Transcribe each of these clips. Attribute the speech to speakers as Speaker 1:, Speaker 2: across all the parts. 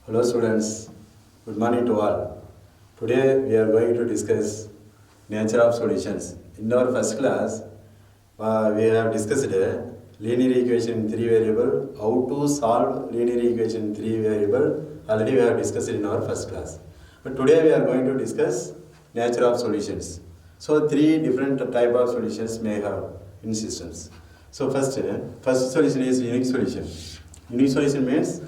Speaker 1: Hello students, good morning to all. Today we are going to discuss nature of solutions. In our first class, we have discussed linear equation in 3 variable, how to solve linear equation in 3 variable. Already we have discussed in our first class. But today we are going to discuss nature of solutions. So 3 different type of solutions may have in systems. So first solution is unique solution. Unique solution means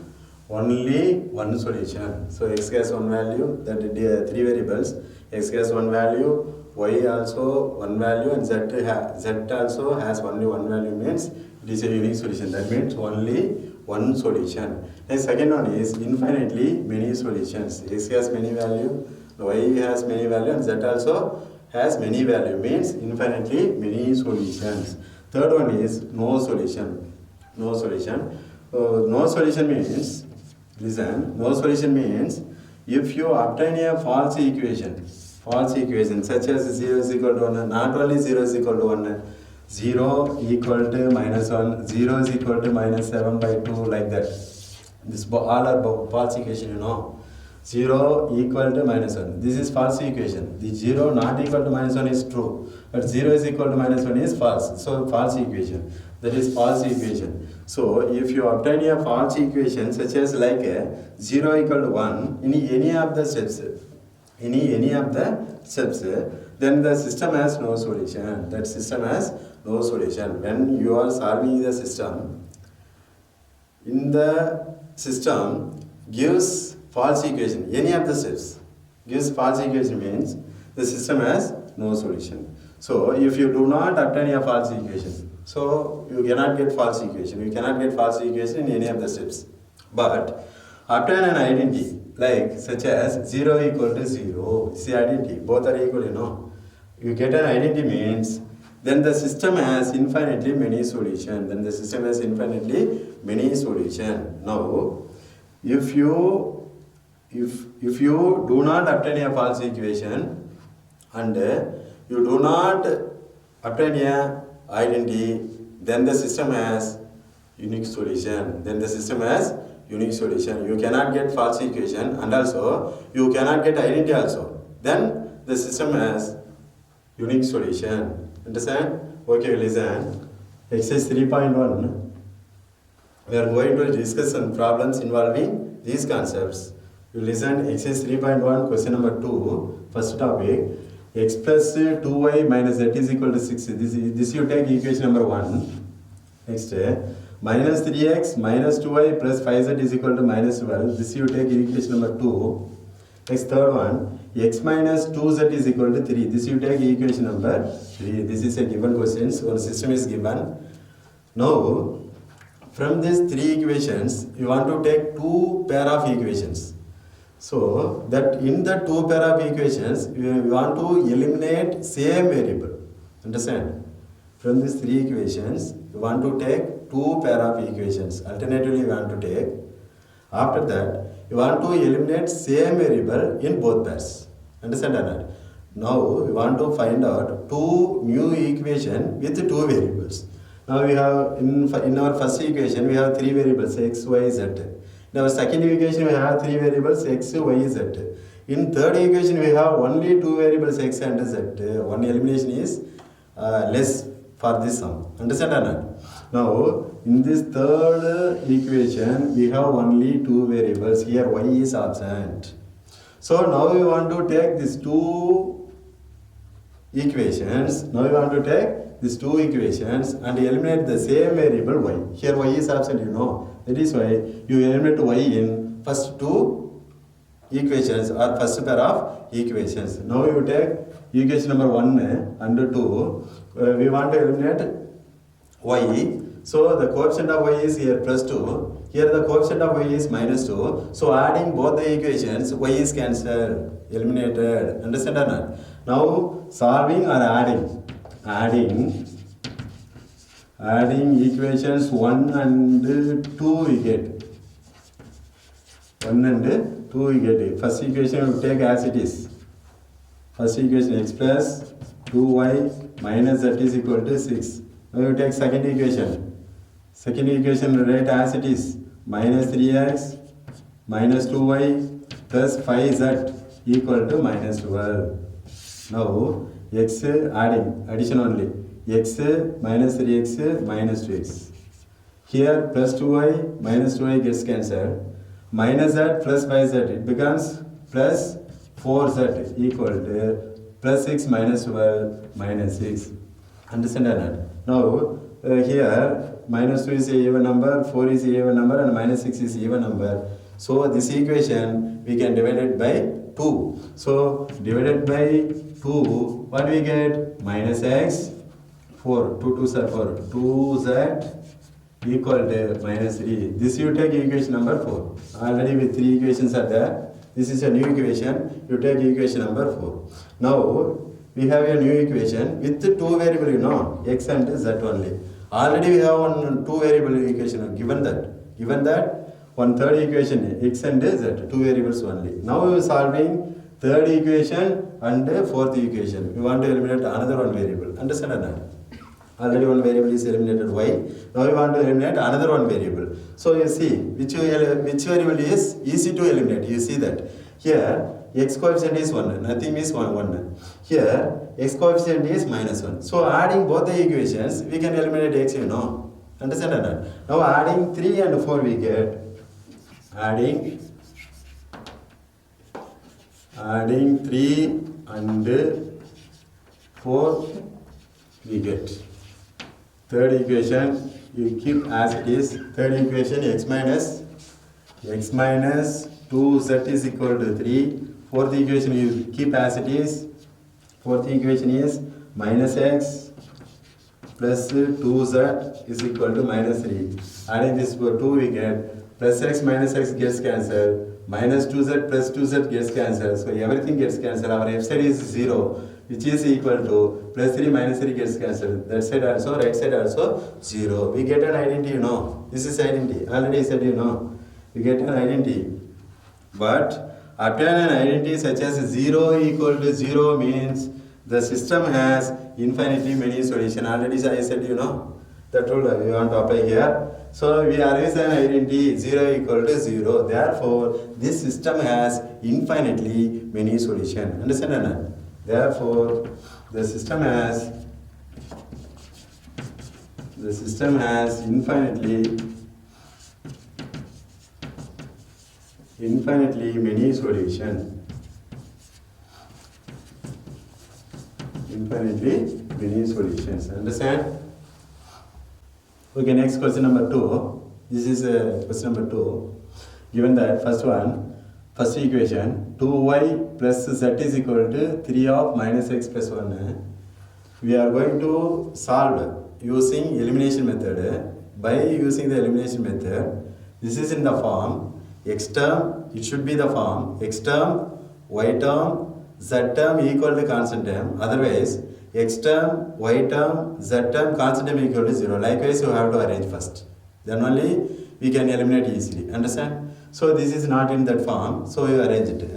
Speaker 1: only one solution. So x has one value, that 3 variables, x has one value, y also one value, and z also has only one value, means it is a unique solution. That means only one solution. The second one is infinitely many solutions. X has many value, y has many value, and z also has many value, means infinitely many solutions. Third one is no solution. No solution. No solution means, listen, no solution means if you obtain a false equation such as 0 is equal to 1, not only 0 is equal to 1, 0 equal to minus 1, 0 is equal to minus 7 by 2, like that. This all are false equation, you know. 0 equal to minus 1. This is false equation. The 0 not equal to minus 1 is true, but 0 is equal to minus 1 is false. So false equation. That is false equation. So if you obtain a false equation such as like 0 equal to 1 in any of the steps, then the system has no solution. That system has no solution. When you are solving the system, in the system gives false equation, any of the steps gives false equation, means the system has no solution. So if you do not obtain a false equation, so you cannot get false equation. You cannot get false equation in any of the steps. But obtain an identity, like such as 0 equal to 0. See identity, both are equal, you know. You get an identity means then the system has infinitely many solution. Then the system has infinitely many solution. Now, if you do not obtain a false equation and you do not obtain a identity, then the system has unique solution. Then the system has unique solution. You cannot get false equation and also you cannot get identity also. Then the system has unique solution. Understand? Okay, listen. Exercise 3.1. We are going to discuss some problems involving these concepts. You listen. Exercise 3.1, question number 2. First topic. X plus 2y minus z is equal to 6. This you take equation number 1. Next, minus 3x minus 2y plus 5z is equal to minus 12. This you take equation number 2. Next, third one, x minus 2z is equal to 3. This you take equation number 3. This is a given question. So, system is given. Now, from these 3 equations, you want to take 2 pair of equations. So, that in the 2 pair of equations, we want to eliminate same variable. Understand? From these 3 equations, you want to take 2 pair of equations. Alternatively, you want to take. After that, you want to eliminate same variable in both pairs. Understand or not? Now, we want to find out 2 new equation with 2 variables. Now, we have in our first equation, we have 3 variables, x, y, z. In our second equation, we have 3 variables, x, y, z. In third equation, we have only 2 variables, x and z. One elimination is less for this sum. Understand or not? Now, in this third equation, we have only 2 variables. Here, y is absent. So, now we want to take these 2 equations. Now, we want to take these 2 equations and eliminate the same variable y. Here, y is absent, you know. That is why you eliminate y in first 2 equations or first pair of equations. Now, you take equation number 1 and 2. We want to eliminate y. So the coefficient of y is here plus 2. Here the coefficient of y is minus 2. So adding both the equations, y is cancelled, eliminated. Understand or not? Now solving or adding? Adding equations 1 and 2 we get. 1 and 2 we get. First equation we take as it is. First equation x plus 2y minus z is equal to 6. Now you take second equation. Second equation write as it is. Minus 3x minus 2y plus 5z equal to minus 12. Now x addition only. X minus 3x minus 2x. Here plus 2y minus 2y gets cancelled. Minus z plus 5z, it becomes plus 4z equal to plus 6 minus 12 minus 6. Understand or not? Now here minus 2 is a even number, 4 is a even number, and minus 6 is a even number. So this equation we can divide it by 2. So divided by 2, what we get? Minus x, 4, 2 2s are 4, 2z equal to minus 3. This you take equation number 4. Already with 3 equations are there. This is a new equation. You take equation number 4. Now we have a new equation with 2 variable, you know, x and z only. Already we have one 2 variable equation given that one third equation x and z, 2 variables only. Now we are solving third equation and fourth equation. We want to eliminate another one variable. Understand or not? Already one variable is eliminated y. Now we want to eliminate another one variable. So you see which variable is easy to eliminate. You see that here x coefficient is 1, nothing is 1. Here x coefficient is minus 1. So adding both the equations, we can eliminate x, you know. Understand or not? Now adding 3 and 4 we get. Adding 3 and 4 we get. Third equation you keep as it is. Third equation x minus 2z is equal to 3. Fourth equation you keep as it is. Fourth equation is minus x plus 2z is equal to minus 3. Adding this for 2 we get plus x minus x gets cancelled. Minus 2z plus 2z gets cancelled. So everything gets cancelled. Our f side is 0, which is equal to plus 3 minus 3 gets cancelled. That side also, right side also 0. We get an identity, you know. This is identity. Already said, you know. We get an identity. But obtain an identity such as 0 equal to 0 means the system has infinitely many solutions. Already I said, you know. That rule we want to apply here. So we arrive an identity 0 equal to 0. Therefore, this system has infinitely many solutions. Understand or not? Therefore, the system has infinitely many solutions. Infinitely many solutions. Understand? Okay, next question number 2. This is question number 2. Given that first equation 2y plus z is equal to 3 of minus x plus 1. We are going to solve using elimination method. By using the elimination method, this is in the form x term, it should be the form x term, y term, z term equal to constant term. Otherwise, x term, y term, z term, constant term equal to 0. Likewise, you have to arrange first. Then only we can eliminate easily. Understand? So this is not in that form. So you arrange it.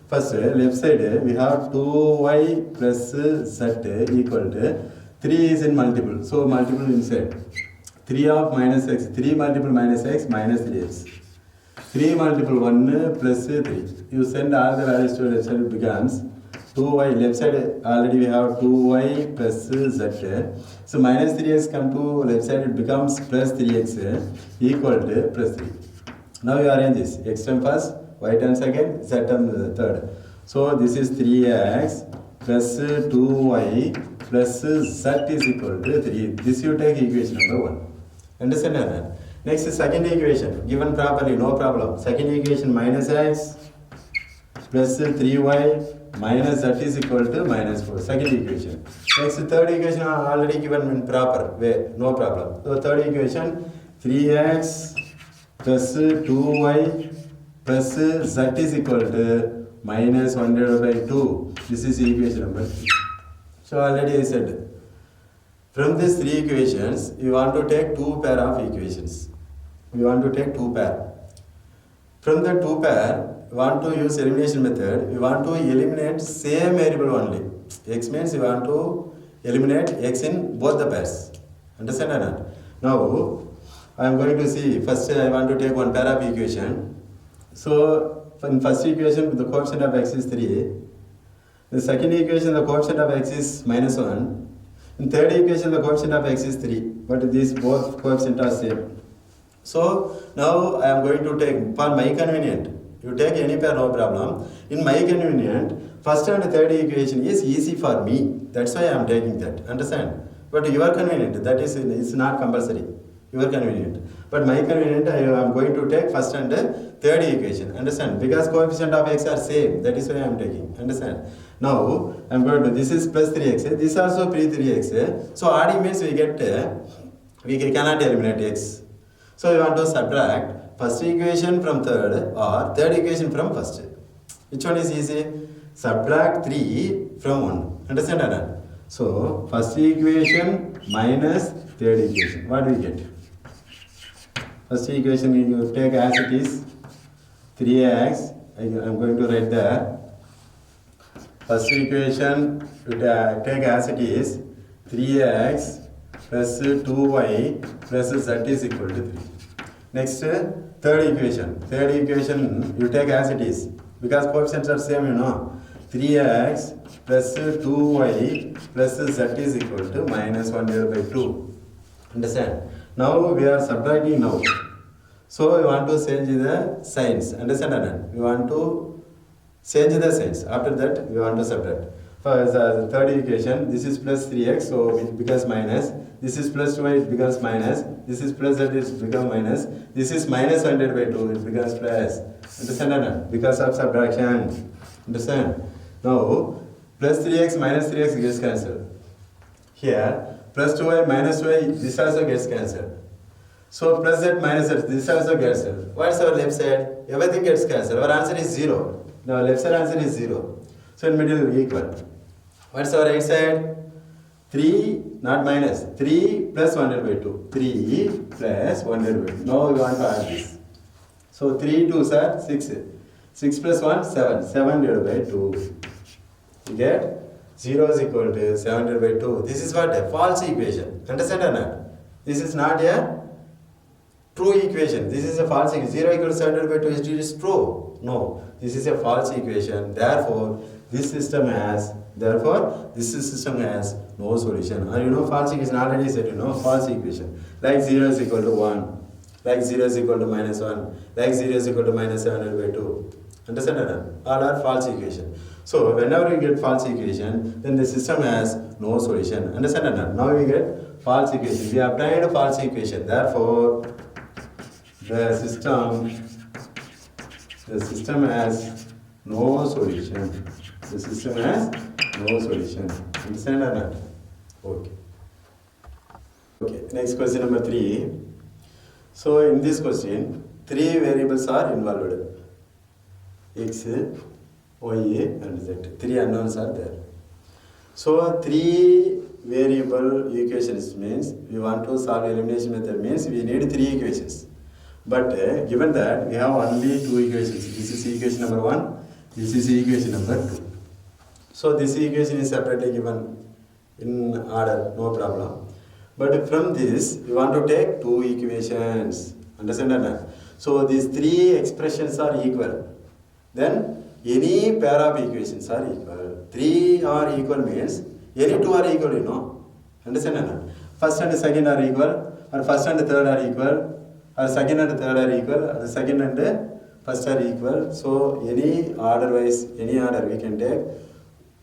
Speaker 1: First, left side we have 2y plus z equal to 3 is in multiple. So multiple inside. 3 of minus x. 3 multiple minus x minus 3x. 3 multiple 1 plus 3. You send all the values to left side, it becomes 2y. Left side already we have 2y plus z. So minus 3x come to left side, it becomes plus 3x equal to plus 3. Now you arrange this. X term first, y term second, z term third. So this is 3x plus 2y plus z is equal to 3. This you take equation number 1. Understand that? Next is second equation. Given properly, no problem. Second equation minus x plus 3y minus z is equal to minus 4. Second equation. Next third equation already given in proper way. No problem. So third equation 3x plus 2y plus z is equal to minus 1 divided by 2. This is equation number 3. So already I said, from these 3 equations, we want to take 2 pair of equations. We want to take 2 pair. From the 2 pair, we want to use elimination method. We want to eliminate same variable only. X means we want to eliminate x in both the pairs. Understand or not? Now, I am going to see, first I want to take one pair of equation. So in first equation the coefficient of x is 3. The second equation the coefficient of x is minus 1. In third equation the coefficient of x is 3. But these both coefficients are same. So now I am going to take, for my convenient, you take any pair, no problem. In my convenient, first and third equation is easy for me. That's why I am taking that. Understand? But your convenient, that is it's not compulsory. Your convenient. But my convenient, I am going to take first and third equation. Understand? Because coefficient of x are same. That is why I am taking. Understand? Now I am going to, this is plus 3x. This also pre 3x. So adding means we get, we cannot eliminate x. So we want to subtract first equation from third or third equation from first. Which one is easy? Subtract 3 from 1. Understand or not? So first equation minus third equation. What do we get? First equation you take as it is 3x. I am going to write there. First equation you take as it is 3x plus 2y plus z is equal to 3. Next, third equation. Third equation you take as it is. Because coefficients are same, you know. 3x plus 2y plus z is equal to minus 1 divided by 2. Understand? Now we are subtracting now. So we want to change the signs. Understand or not? We want to change the signs. After that we want to subtract. For the third equation, this is plus 3x, so it becomes minus. This is plus 2y, it becomes minus. This is plus z, it becomes minus. This is minus 100 by 2, it becomes plus. Understand or not? Because of subtraction. Understand? Now, plus 3x minus 3x gets cancelled. Here, plus 2y minus 2y, this also gets cancelled. So, plus z minus z, this also gets cancelled. What's our left side? Everything gets cancelled. Our answer is 0. Now, left side answer is 0. So, in middle equal. What's our right side? 3, not minus. 3 plus 1 divided by 2. 3 plus 1 divided by 2. Now we want to add this. So 3 2s are 6. 6 plus 1, 7. 7 divided by 2. You get 0 is equal to 7 divided by 2. This is what? A false equation. Understand or not? This is not a true equation. This is a false equation. 0 equals 7 divided by 2 is true. No. This is a false equation. Therefore, this system has no solution. Or you know, false equation already said, you know, false equation. Like 0 is equal to 1. Like 0 is equal to minus 1. Like 0 is equal to minus 7 by 2. Understand or not? All are false equation. So whenever you get false equation, then the system has no solution. Understand or not? Now we get false equation. We obtained a false equation. Therefore, the system has no solution. The system has no solution. Understand or not? Okay. Okay. Next question number 3. So in this question, 3 variables are involved. X, Y, and Z. 3 unknowns are there. So 3 variable equations means we want to solve elimination method means we need 3 equations. But given that we have only 2 equations. This is equation number 1. This is equation number 2. So this equation is separately given in order, no problem. But from this, we want to take 2 equations. Understand or not? So these 3 expressions are equal. Then any pair of equations are equal. 3 are equal means any 2 are equal, you know. Understand or not? First and second are equal, or first and third are equal, or second and third are equal, or the second and first are equal. So any order wise, any order we can take.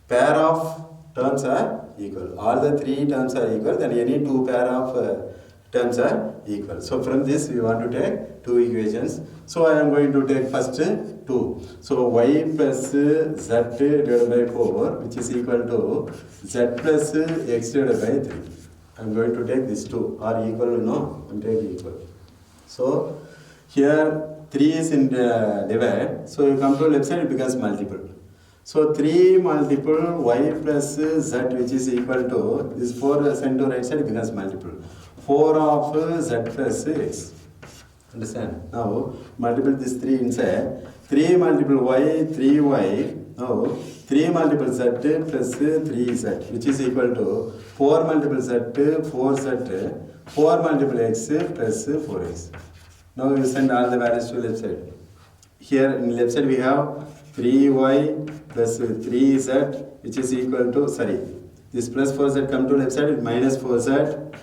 Speaker 1: Pair of terms are equal. All the 3 terms are equal, then any 2 pair of terms are equal. So from this we want to take 2 equations. So I am going to take first 2. So y plus z divided by 4, which is equal to z plus x divided by 3. I am going to take these 2 are equal, no? I am taking equal. So here 3 is in the divide. So you come to left side, it becomes multiple. So 3 multiple y plus z, which is equal to this 4 sent to right side, becomes multiple. 4 of z plus x. Understand? Now multiple this 3 inside. 3 multiple y, 3y. Now 3 multiple z plus 3z, which is equal to 4 multiple z, 4z, 4 multiple x plus 4x. Now you send all the values to left side. here in left side we have 3y plus 3z which is equal to, sorry, this plus 4z come to left side minus 4z.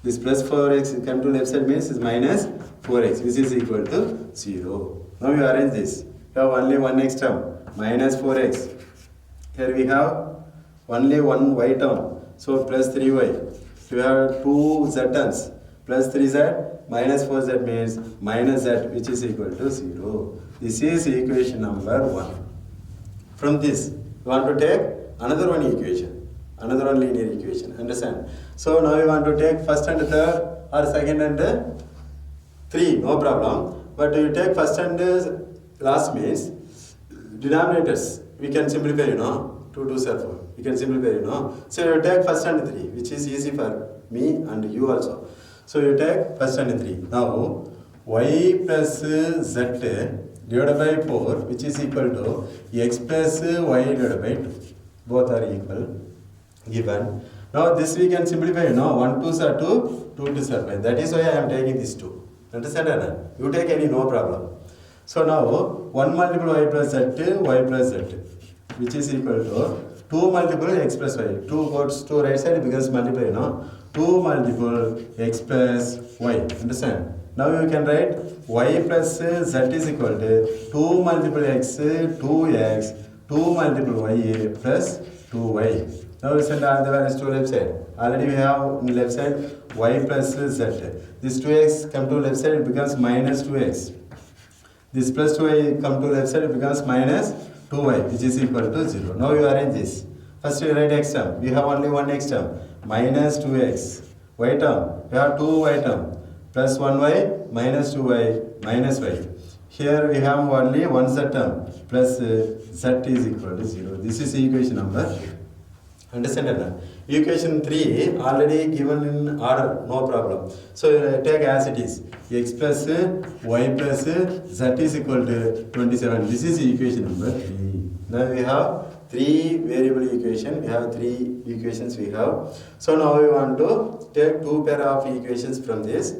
Speaker 1: This plus 4x come to left side means is minus 4x which is equal to 0. Now we arrange this. We have only one x term minus 4x. Here we have only one y term. So plus 3y. We have two z terms. Plus 3z minus 4z means minus z which is equal to 0. This is equation number 1. From this, we want to take another one equation. Another one linear equation. Understand? So now we want to take first and third or second and 3. No problem. But you take first and last means denominators. We can simplify, 2 2s are 4. We can simplify, So you take first and 3, which is easy for me and you also. So you take first and 3. Now y plus z divided by 4, which is equal to x plus y divided by 2. Both are equal. Given. Now this we can simplify, 1 2s are 2, 2 2s are 5. That is why I am taking these 2. Understand that? You take any, no problem. So now 1 multiple y plus z, which is equal to 2 multiple x plus y. 2 goes to right side, it becomes multiply, 2 multiple x plus y. Understand? Now you can write y plus z is equal to 2 multiple x, 2x, 2 multiple y plus 2y. Now we send all the values to left side. Already we have on the left side y plus z. This 2x come to left side, it becomes minus 2x. This plus 2y come to left side, it becomes minus 2y, which is equal to 0. Now you arrange this. First you write x term. We have only one x term. Minus 2x. Y term. We have 2y term. Plus 1y, minus 2y, minus y. Here we have only one z term. Plus z is equal to 0. This is equation number 3. Understand that? Equation 3 already given in order, no problem. So take as it is. X plus y plus z is equal to 27. This is equation number 3. Now we have 3 variable equation. We have 3 equations we have. So now we want to take 2 pair of equations from this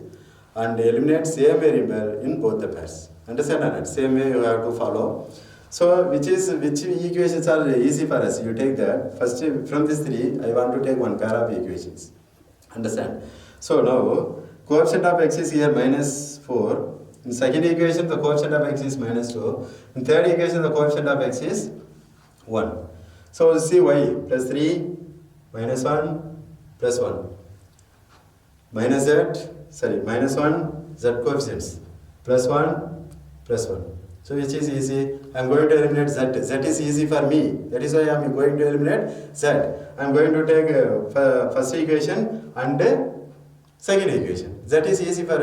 Speaker 1: and eliminate same variable in both the pairs. Understand that? Same way you have to follow. So which equations are easy for us? You take that. First from this 3, I want to take one pair of equations. Understand? So now coefficient of x is here minus 4. In second equation the coefficient of x is minus 2. In third equation the coefficient of x is 1. So see y plus 3 minus 1 plus 1 minus minus 1 z coefficients plus 1 plus 1. So which is easy? I am going to eliminate z. Z is easy for me. That is why I am going to eliminate z. I am going to take first equation and second equation. Z is easy for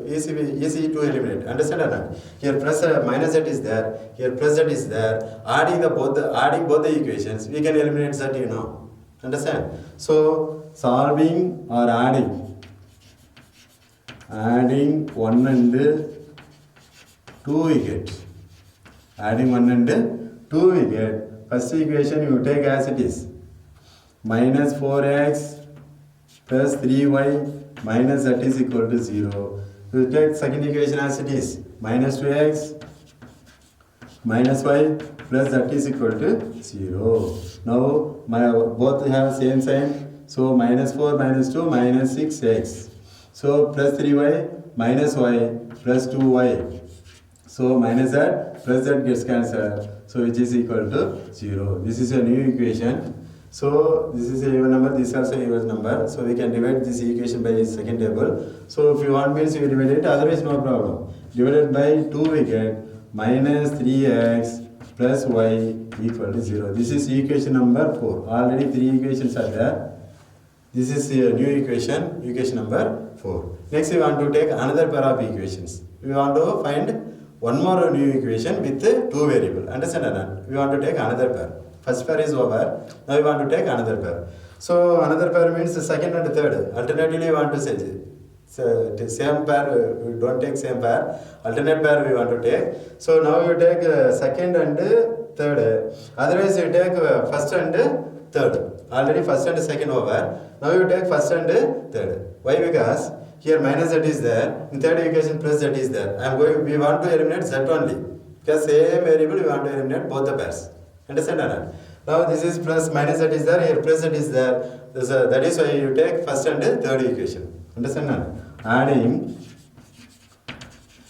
Speaker 1: easy to eliminate. Understand or not? Here plus minus z is there. Here plus z is there. Adding both the equations, we can eliminate z. Understand? So solving or adding 1 and 2 we get. Adding 1 and 2 we get. First equation you take as it is. Minus 4x plus 3y minus z is equal to 0. You take second equation as it is. Minus 2x minus y plus z is equal to 0. Now both have same sign. So minus 4 minus 2 minus 6x. So plus 3y minus y plus 2y. So minus z plus z gets cancelled. So which is equal to 0. This is a new equation. So this is a even number, this is also a even number. So we can divide this equation by second table. So if you want means you divide it, otherwise no problem. Divided by 2 we get minus 3x plus y equal to 0. This is equation number 4. Already 3 equations are there. This is a new equation number 4. Next we want to take another pair of equations. We want to find one more new equation with 2 variable. Understand or not? We want to take another pair. First pair is over. Now we want to take another pair. So another pair means the second and third. Alternatively we want to say same pair. We don't take same pair. Alternate pair we want to take. So now you take second and third. Otherwise you take first and third. Already first and second over. Now you take first and third. Why? Because here minus z is there. In third equation plus z is there. We want to eliminate z only. Because same variable we want to eliminate both the pairs. Understand or not? Now this is plus minus z is there, here plus z is there. That is why you take first and third equation. Understand or not?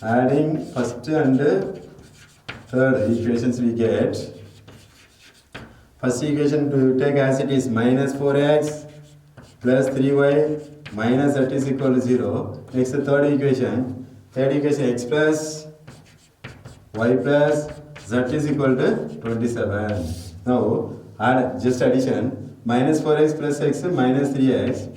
Speaker 1: Adding first and third equations we get. First equation to take as it is minus 4x plus 3y minus z is equal to 0. Next the third equation x plus y plus z is equal to 27. Now add just addition minus 4x plus x minus 3x.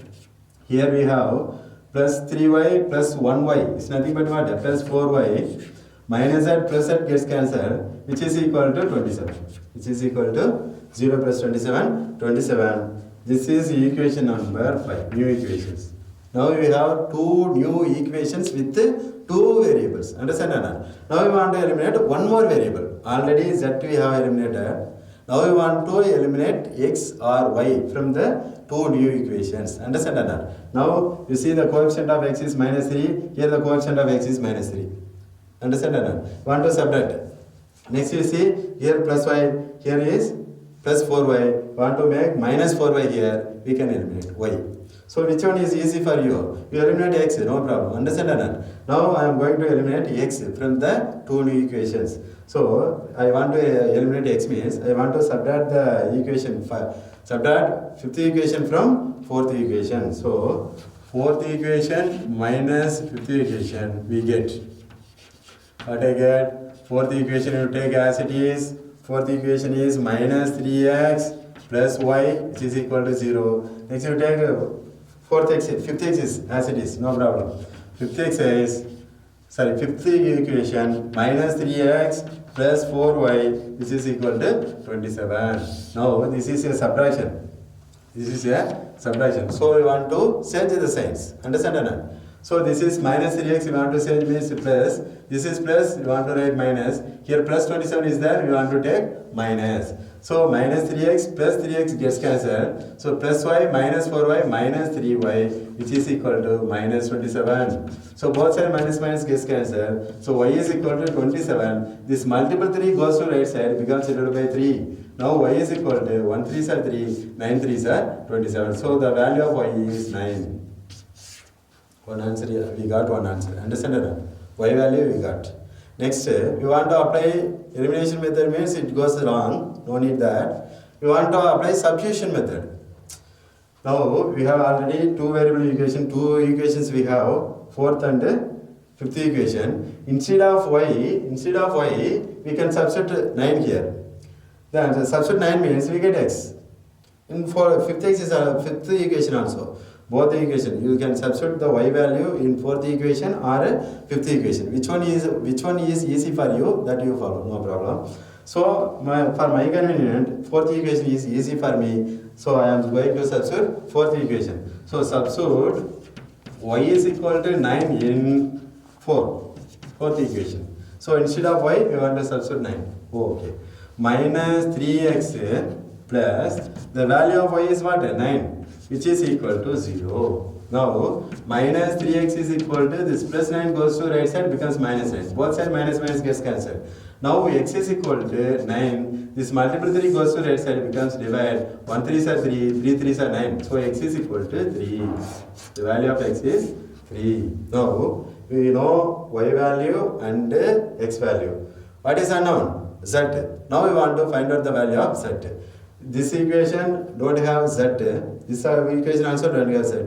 Speaker 1: Here we have plus 3y plus 1y. It's nothing but what? Plus 4y minus z plus z gets cancelled, which is equal to 27. Which is equal to 0 plus 27, 27. This is equation number 5, new equations. Now we have two new equations with two variables. Understand or not? Now we want to eliminate one more variable. Already z we have eliminated. Now we want to eliminate x or y from the two new equations. Understand or not? Now you see the coefficient of x is minus 3. Here the coefficient of x is minus 3. Understand or not? Want to subtract. Next you see here plus y. Here is plus 4y. Want to make minus 4y here. We can eliminate y. So which one is easy for you? You eliminate x, no problem. Understand or not? Now I am going to eliminate x from the two new equations. So I want to eliminate x means I want to subtract the equation 5. Subtract fifth equation from fourth equation. So fourth equation minus fifth equation we get. What I get? Fourth equation you take as it is. Fourth equation is minus 3x plus y which is equal to 0. Next you take fifth x is as it is, no problem. Fifth equation minus 3x plus 4y which is equal to 27. Now this is a subtraction. So we want to change the signs. Understand or not? So this is minus 3x, we want to change means plus. This is plus, we want to write minus. Here plus 27 is there, we want to take minus. So minus 3x plus 3x gets cancelled. So plus y minus 4y minus 3y which is equal to minus 27. So both sides minus minus gets cancelled. So y is equal to 27. This multiple 3 goes to right side, becomes divided by 3. Now y is equal to 1 3s are 3, 9 3s are 27. So the value of y is 9. One answer here, we got one answer. Understand or not? Y value we got. Next, we want to apply elimination method means it goes wrong. No need that. We want to apply substitution method. Now we have already two variable equation. Two equations we have. Fourth and fifth equation. Instead of y, we can substitute 9 here. Then substitute 9 means we get x. In fifth x is a fifth equation also. Both the equation you can substitute the y value in fourth equation or fifth equation. Which one is easy for you, that you follow, no problem. So for my convenience, fourth equation is easy for me. So I am going to substitute fourth equation. So substitute y is equal to 9 in fourth equation. So instead of y we want to substitute 9. Okay. Minus 3x plus the value of y is what? 9. Which is equal to 0. Now, minus 3x is equal to this plus 9 goes to right side, becomes minus 9. Both sides minus minus gets cancelled. Now, x is equal to 9. This multiple 3 goes to right side, becomes divide. 1 3s are 3, 3 3s are 9. So, x is equal to 3. The value of x is 3. Now, we know y value and x value. What is unknown? Z. Now, we want to find out the value of z. This equation don't have z. This equation also don't have z.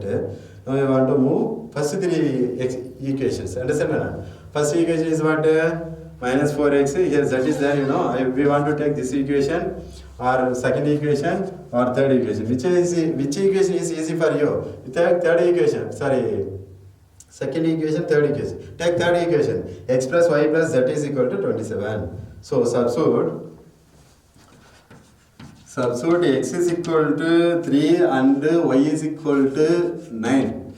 Speaker 1: Now we want to move first three equations. Understand or not? First equation is what? Minus 4x. Here z is there, we want to take this equation or second equation or third equation. Which equation is easy for you? You take third equation. Second equation, third equation. Take third equation. X plus y plus z is equal to 27. So substitute x is equal to 3 and y is equal to 9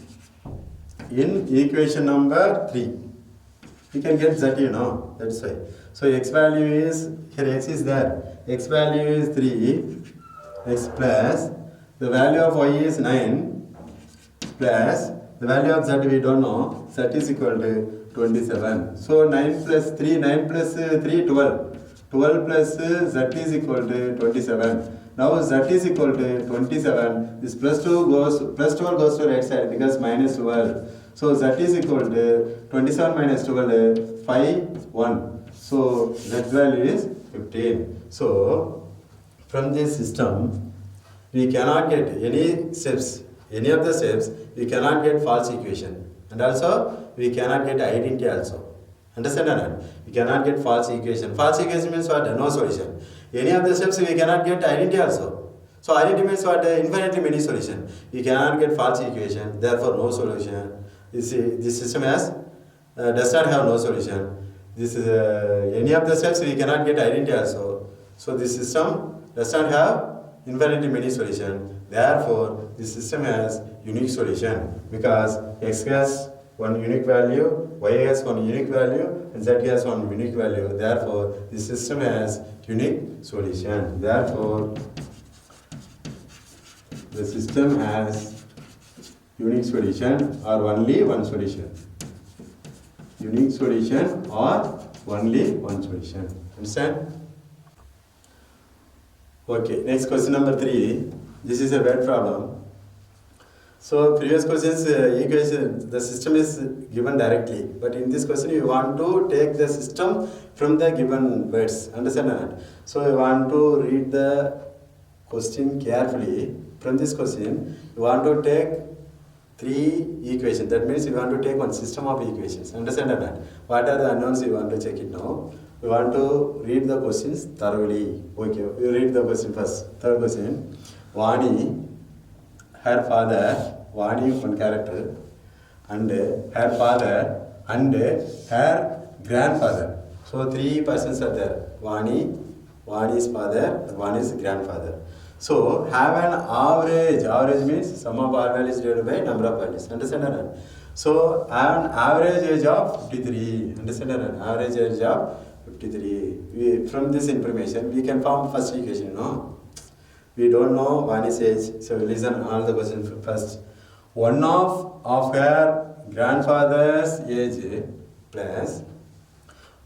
Speaker 1: in equation number 3. We can get z, that's why. So x value is, here x is there. X value is 3, x plus, the value of y is 9, plus, the value of z we don't know, z is equal to 27. So 9 plus 3, 9 plus 3, 12. 12 plus z is equal to 27. Now z is equal to 27. This plus 12 goes to right side because minus 12. So z is equal to 27 minus 12, 5, 1. So z value is 15. So from this system, we cannot get any steps, any of the steps, we cannot get false equation. And also, we cannot get identity also. Understand or not? We cannot get false equation. False equation means what? No solution. Any of the steps we cannot get identity also. So identity means what? Infinitely many solution. We cannot get false equation. Therefore, no solution. You see, this system has does not have no solution. This is any of the steps we cannot get identity also. So this system does not have infinitely many solution. Therefore, this system has unique solution because x has one unique value, y has one unique value, and z has one unique value. Therefore, this system has unique solution. Therefore, the system has unique solution or only one solution. Unique solution or only one solution. Understand? Okay, next question number 3. This is a word problem. So previous questions, equation, the system is given directly. But in this question, you want to take the system from the given words. Understand or not? So you want to read the question carefully. From this question, you want to take 3 equations. That means you want to take one system of equations. Understand or not? What are the unknowns you want to check it now? We want to read the questions thoroughly. Okay, you read the question first. Third question. Vani, her father, Vani one character, and her father, and her grandfather. So 3 persons are there. Vani, Vani's father, and Vani's grandfather. So have an average. Average means sum of all values divided by number of values. Understand or not? So have an average age of 53. Understand or not? Average age of 53. From this information, we can form first equation, no? We don't know Vani's age, so listen all the questions first. One of her grandfather's age plus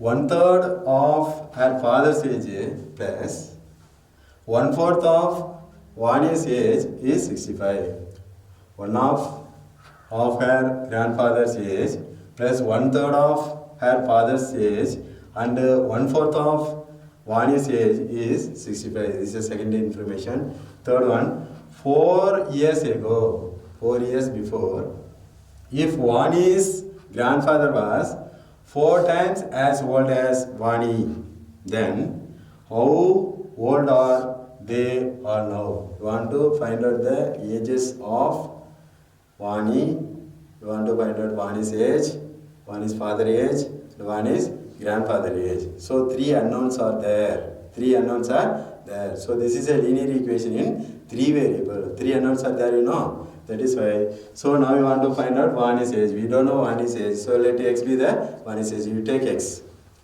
Speaker 1: 1/3 of her father's age plus 1/4 of Vani's age is 65. One of her grandfather's age plus 1/3 of her father's age and 1/4 of Vani's age is 65. This is second information. Third one, 4 years ago, 4 years before, if Vani's grandfather was 4 times as old as Vani, then how old are they are now? You want to find out the ages of Vani. You want to find out Vani's age, Vani's father age, and Vani's grandfather age. So 3 unknowns are there. 3 unknowns are there. So this is a linear equation in 3 variables. 3 unknowns are there, you know. That is why. So now we want to find out Vani's age. We don't know Vani's age. So let x be the Vani's age. You take x.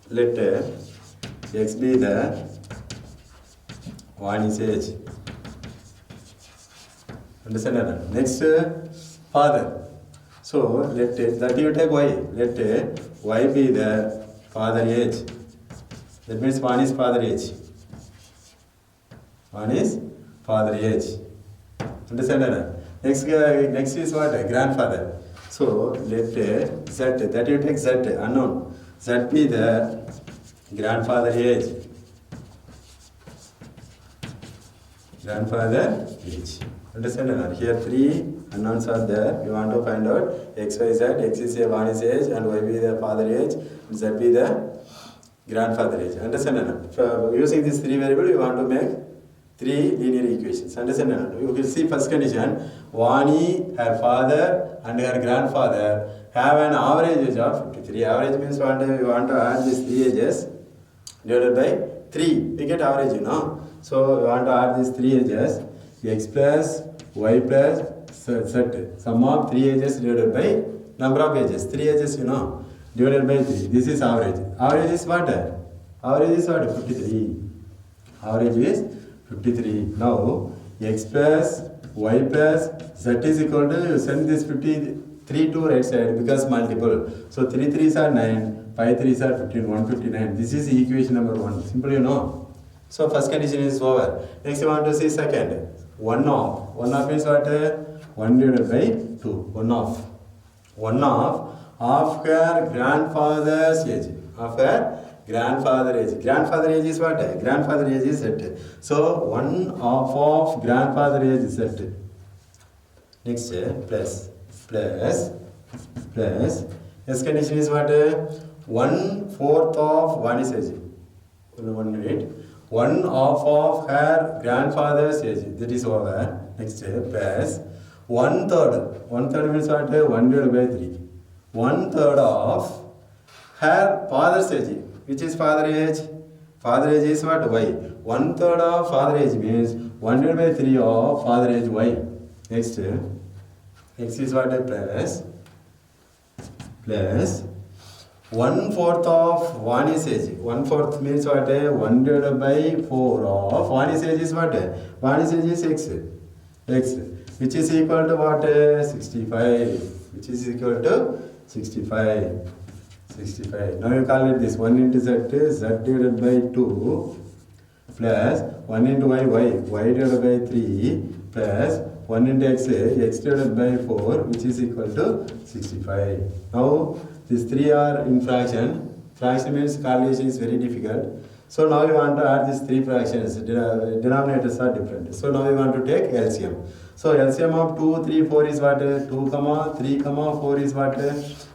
Speaker 1: Let x be the Vani's age. Understand that? Next, father. So let that you take y. Let y be the father age. That means Vani's father age. Vani's father age. Understand that? Next is what? Grandfather. So let z, that you take z, unknown. Z be the grandfather age. Grandfather age. Understand that? Here 3 unknowns are there. You want to find out x, y, z. X is a Vani's age and y be the father age. And z be the grandfather age. Understand that? For using these 3 variables, you want to make 3 linear equations. Understand that? You will see first condition. Vani, her father and her grandfather have an average age of 53. Average means what? You want to add these 3 ages divided by 3. We get average, you know. So you want to add these 3 ages. X plus y plus z. Sum of 3 ages divided by number of ages. 3 ages, you know. Divided by 3. This is average. Average is what? Average is what? 53. Average is 53. Now, x plus y plus z is equal to, you send this 53 3 to right side becomes multiple. So 3 3s are 9, 5 3s are 15, 159. This is equation number 1. Simple, you know. So first condition is over. Next you want to see second. 1 off. 1 off means what? 1 divided by 2. 1 off. 1 off of her grandfather's age. Of her grandfather age. Grandfather age is what? Grandfather age is Z. So 1 off of grandfather age is Z. Next plus S condition is what? 1/4 of one is age. 1 minute. 1 off of her grandfather's age. That is over. Next plus 1/3. 1/3 means what? 1 divided by 3. 1/3 of her father's age. Which is father age? Father age is what? Y. 1/3 of father age means 1 divided by 3 of father age Y. Next, X is what? Plus 1/4 of one is age. 1/4 means what? 1 divided by 4 of one is age is what? One is age is X. X. Which is equal to what? 65. Which is equal to 65. 65. Now you call it this 1 into Z, Z divided by 2 plus 1 into Y, Y divided by 3 plus 1 into X, X divided by 4 which is equal to 65. Now these three are in fraction. Fraction means correlation is very difficult. So now we want to add these three fractions. Denominators are different. So now we want to take LCM. So LCM of 2, 3, 4 is what? 2, 3, 4 is what?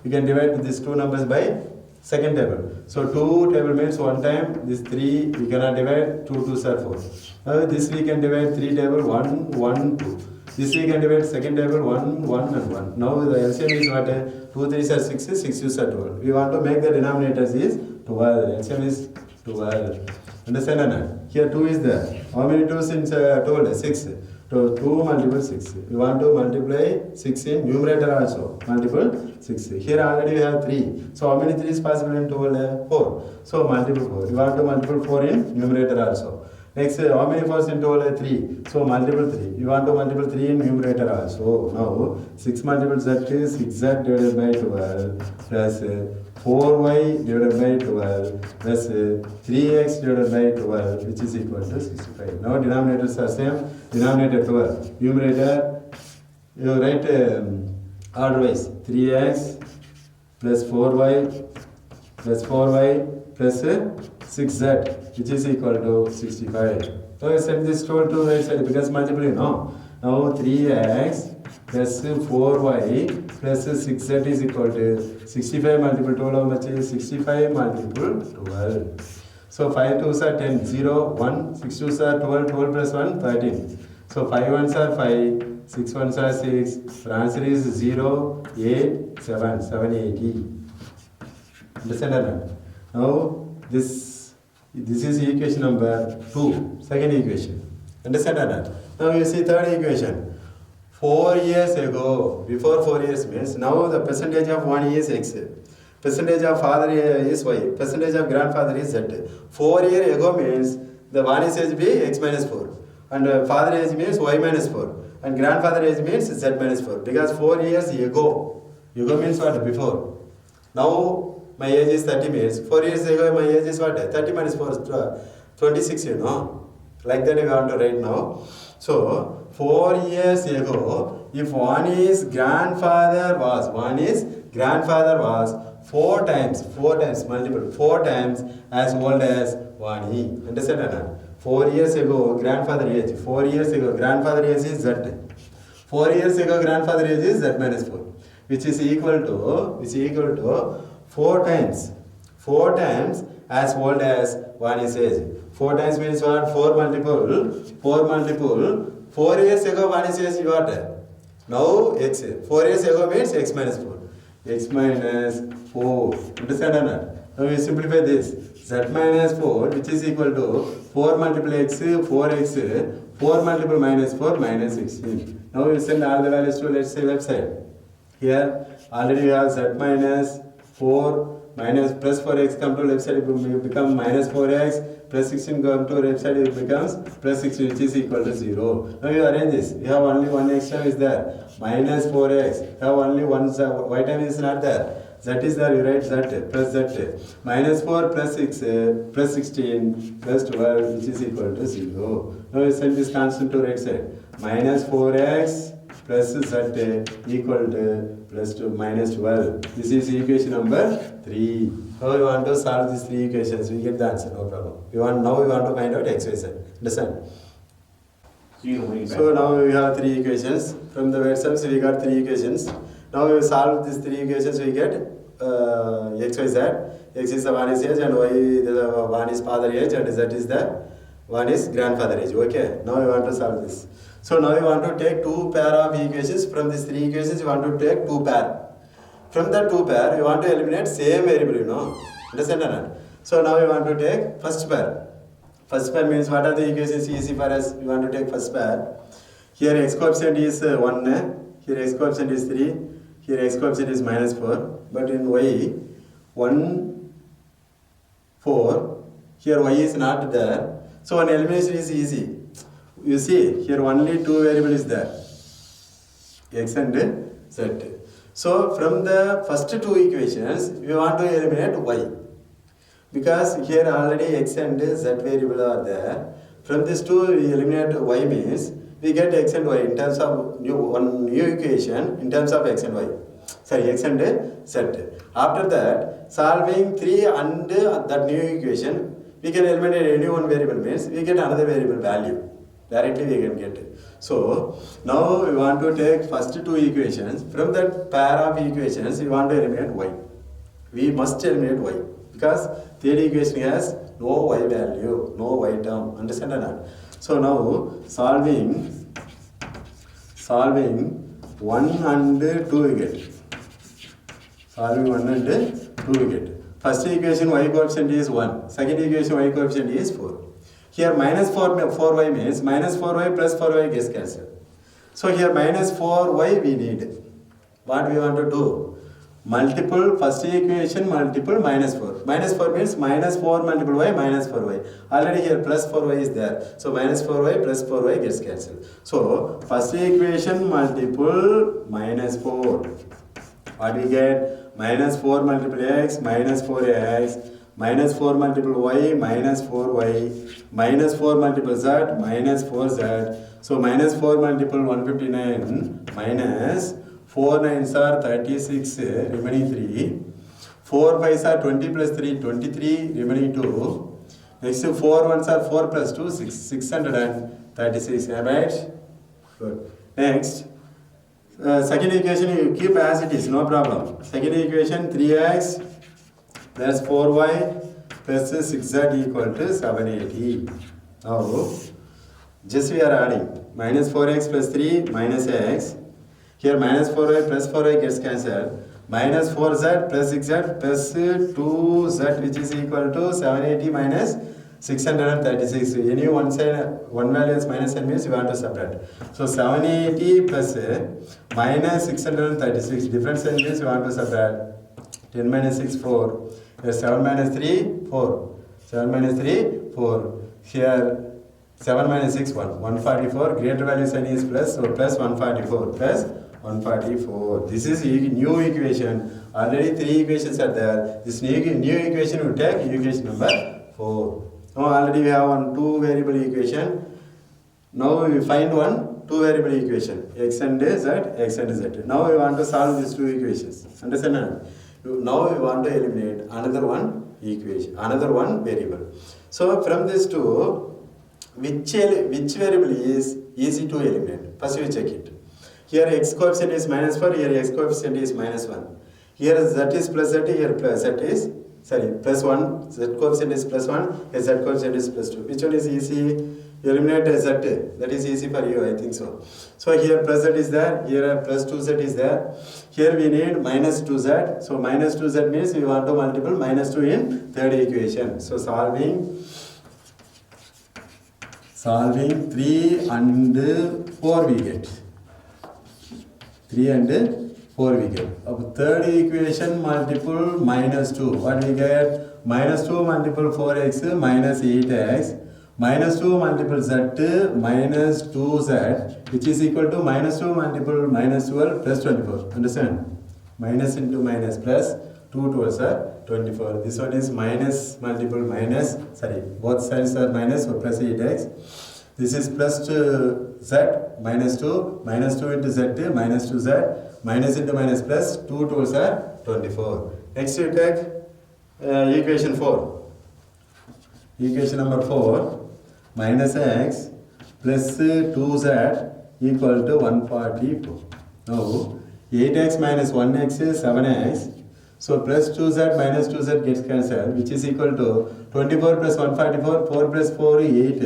Speaker 1: You can divide these two numbers by second table. So 2 table means 1 time. This 3 we cannot divide. 2 2s are 4. Now this we can divide 3 table 1, 1, 2. This we can divide second table 1, 1 and 1. Now the LCM is what? 2 3s are 6, 6 2s are 12. We want to make the denominators is 12. LCM is 12. Understand or not? Here 2 is there. How many 2s in 12? 6. So 2 multiple 6. We want to multiply 6 in numerator also. Multiple 6. Here already we have 3. So how many 3 is possible in 12? 4. So multiple 4. We want to multiple 4 in numerator also. Next, how many 4s in 12? 3. So multiple 3. You want to multiple 3 in numerator also. Now 6 multiple Z is 6Z divided by 12 plus 4Y divided by 12 plus 3X divided by 12 which is equal to 65. Now denominators are same. Denominator 12. Numerator, you write order wise. 3X plus 4Y plus 4Y plus 6Z which is equal to 65. So I set this total to right side because multiple, you know. Now 3X plus 4Y plus 6Z is equal to 65 multiple 12. How much is 65 multiple 12? So 5 2s are 10, 0, 1, 6 2s are 12, 12 plus 1, 13. So 5 1s are 5, 6 1s are 6. The answer is 0, 8, 7, 780. Understand or not? Now this is equation number 2, second equation. Understand or not? Now you see third equation. 4 years ago, before 4 years means now the percentage of one is X. Percentage of father is Y. Percentage of grandfather is Z. 4 years ago means the one is age be X minus 4. And father age means Y minus 4. And grandfather age means Z minus 4. Because 4 years ago. Ago means what? Before. Now my age is 30 means 4 years ago my age is what? 30 minus 4 26, you know. Like that we want to write now. So 4 years ago, if one is grandfather was 4 times multiple 4 times as old as one. Understand or not? 4 years ago grandfather age. 4 years ago grandfather age is Z. 4 years ago grandfather age is Z minus 4, which is equal to 4 times as old as one is age. 4 times means what? 4 multiple 4 years ago one is age what? Now X. 4 years ago means X minus 4. X minus 4. Understand or not? Now we simplify this. Z minus 4 which is equal to 4 multiple X, 4X, 4 multiple minus 4 minus 16. Now we send all the values to let's say left side. Here already we have Z minus 4 minus plus 4x come to left side, it will become minus 4x, plus 16 come to left side, it becomes plus 16, which is equal to 0. Now you arrange this. You have only one x term is there, minus 4x. You have only one y term is not there. Z is there, you write Z plus Z. Minus 4 plus 6 plus 16 plus 12, which is equal to 0. Now you send this constant to right side. Minus 4x plus Z equal to plus to minus 12. This is equation number 3. Now we want to solve these 3 equations. We get the answer, no problem. Now we want to find out x, y, z. Understand? So now we have 3 equations. From the word sums we got 3 equations. Now we solve these 3 equations. We get x, y, z. X is the one is age and y the one is father age and z is the one is grandfather age. Okay. Now we want to solve this. So now we want to take 2 pair of equations. From these 3 equations we want to take 2 pair. From the 2 pair we want to eliminate same variable, you know. Understand or not? So now we want to take first pair. First pair means what are the equations easy for us? We want to take first pair. Here x coefficient is 1. Here x coefficient is 3. Here x coefficient is minus 4. But in y 1, 4. Here y is not there. So one elimination is easy. You see, here only 2 variables is there, x and z. So from the first 2 equations, we want to eliminate y. Because here already x and z variable are there. From these 2, we eliminate y means, we get x and y in terms of one new equation in terms of x and y. Sorry, x and z. After that, solving 3 and that new equation, we can eliminate any one variable means, we get another variable value. Directly we can get it. So now we want to take first 2 equations. From that pair of equations, we want to eliminate y. We must eliminate y because third equation has no y value, no y term. Understand or not? So now solving 1 and 2 we get. Solving 1 and 2 we get. First equation y coefficient is 1. Second equation y coefficient is 4. Here minus 4y means minus 4y plus 4y gets cancelled. So here minus 4y we need. What we want to do? Multiple first equation multiple minus 4. Minus 4 means minus 4 multiple y minus 4y. Already here plus 4y is there. So minus 4y plus 4y gets cancelled. So first equation multiple minus 4. What we get? Minus 4 multiple x minus 4x. Minus 4 multiple y minus 4y, minus 4 multiple z minus 4z. So minus 4 multiple 159 minus 4 9s are 36 remaining 3. 4 5s are 20 plus 3 23 remaining 2. Next 4 1s are 4 plus 2 636. Right? Good. Next. Second equation you keep as it is, no problem. Second equation 3x plus 4y plus 6z equal to 780. Now, just we are adding minus 4x plus 3 minus x. Here minus 4y plus 4y gets cancelled. Minus 4z plus 6z plus 2z which is equal to 780 minus 636. Any one side, one value is minus sign means you want to subtract. So 780 plus minus 636. Different sign means you want to subtract. 10 minus 6, 4. Here 7 minus 3, 4. 7 minus 3, 4. Here 7 minus 6, 1. 144. Greater value sign is plus. So plus 144. Plus 144. This is new equation. Already 3 equations are there. This new equation will take equation number 4. Now already we have one 2 variable equation. Now we find one 2 variable equation. X and z, x and z. Now we want to solve these 2 equations. Understand? Now we want to eliminate another one equation, another one variable. So from these 2, which variable is easy to eliminate? First we check it. Here x coefficient is minus 4, here x coefficient is minus 1. Here z is plus z, here plus z is, plus 1, z coefficient is plus 1, here z coefficient is plus 2. Which one is easy? You eliminate z, that is easy for you, I think so. So here plus z is there, here plus 2z is there. Here we need minus 2z. So minus 2z means we want to multiple minus 2 in third equation. So solving 3 and 4 we get. 3 and 4 we get. Third equation multiple minus 2. What we get? Minus 2 multiple 4x minus 8x. Minus 2 multiple z minus 2z, which is equal to minus 2 multiple minus 12 plus 24. Understand? Minus into minus plus 2 12s are 24. This one is minus multiple minus, sorry, both sides are minus, so plus 8x. This is plus z minus 2 into z minus 2z, minus into minus plus 2 12s are 24. Next you take equation 4. Equation number 4. Minus x plus 2z equal to 144. Now 8x minus 1x is 7x. So plus 2z minus 2z gets cancelled, which is equal to 24 plus 144, 4 plus 4 8,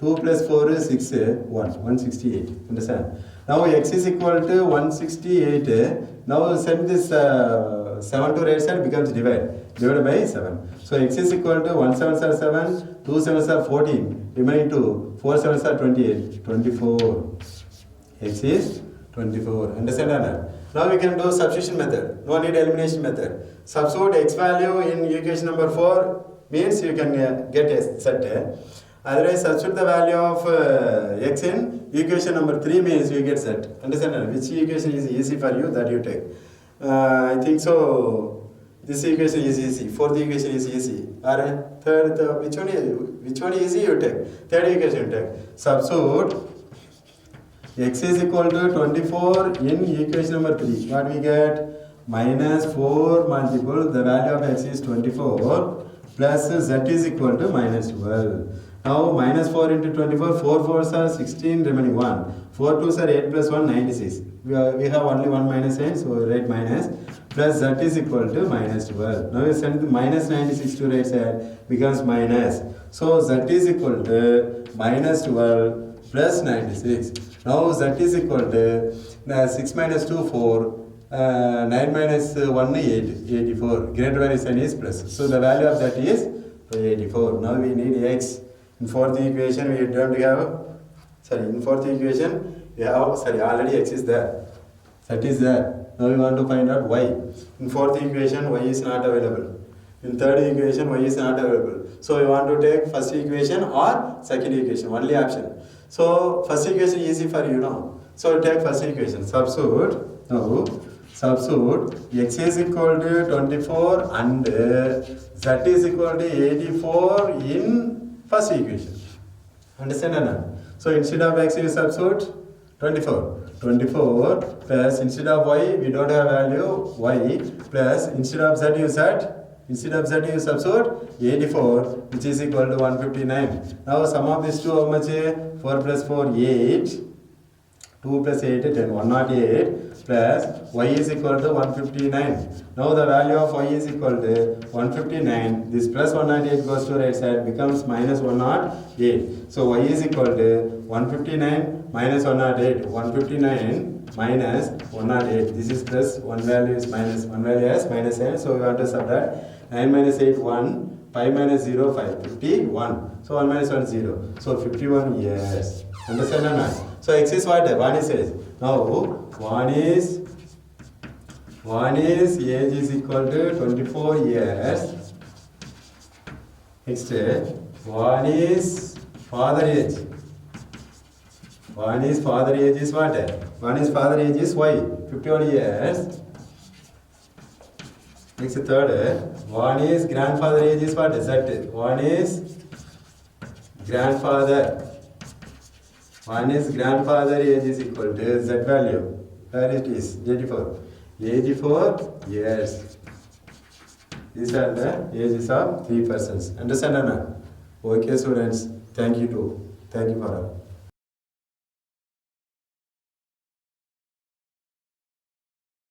Speaker 1: 2 plus 4 is 6, 168. Understand? Now x is equal to 168. Now send this 7 to right side becomes divided by 7. So x is equal to 1 7s are 7, 2 7s are 14, remaining 2, 4 7s are 28, 24. X is 24. Understand or not? Now we can do substitution method. No need elimination method. Substitute x value in equation number 4 means you can get a set. Otherwise substitute the value of x in equation number 3 means you get set. Understand or not? Which equation is easy for you, that you take. I think so. This equation is easy. Fourth equation is easy. Or third, which one is easy you take? Third equation you take. Substitute x is equal to 24 in equation number 3. What we get? Minus 4 multiple, the value of x is 24, plus z is equal to minus 12. Now minus 4 into 24, 4 4s are 16, remaining 1. 4 2s are 8 plus 1, 96. We have only one minus sign, so we write minus. Plus z is equal to minus 12. Now we send the minus 96 to right side, becomes minus. So z is equal to minus 12 plus 96. Now z is equal to 6 minus 2, 4. 9 minus 1, 8, 84. Greater value sign is plus. So the value of that is 84. Now we need x. In fourth equation we don't have, in fourth equation we have, already x is there. That is there. Now we want to find out y. In fourth equation y is not available. In third equation y is not available. So we want to take first equation or second equation, only option. So first equation easy for you now. So take first equation. Substitute. Now substitute x is equal to 24 and z is equal to 84 in first equation. Understand or not? So instead of x you substitute 24. 24 plus instead of y we don't have value y, plus instead of z you substitute 84, which is equal to 159. Now sum of these two, how much? 4 plus 4 8, 2 plus 8 10, 108, plus y is equal to 159. Now the value of y is equal to 159. This plus 108 goes to right side, becomes minus 108. So y is equal to 159 minus 108. 159 minus 108. This is plus, one value is minus, one value has minus sign. So we want to subtract 9 minus 8 1, 5 minus 0 5, 51. So 1 minus 1 0. So 51 years. Understand or not? So x is what? 1 is age. Now 1 is age is equal to 24 years. Next 1 is father age. 1 is father age is what? 1 is father age is y, 51 years. Next third, 1 is grandfather age is what? Z. 1 is grandfather. 1 is grandfather age is equal to z value. Where it is? 84. 84 years. These are the ages of 3 persons. Understand or not? Okay, students. Thank you for all.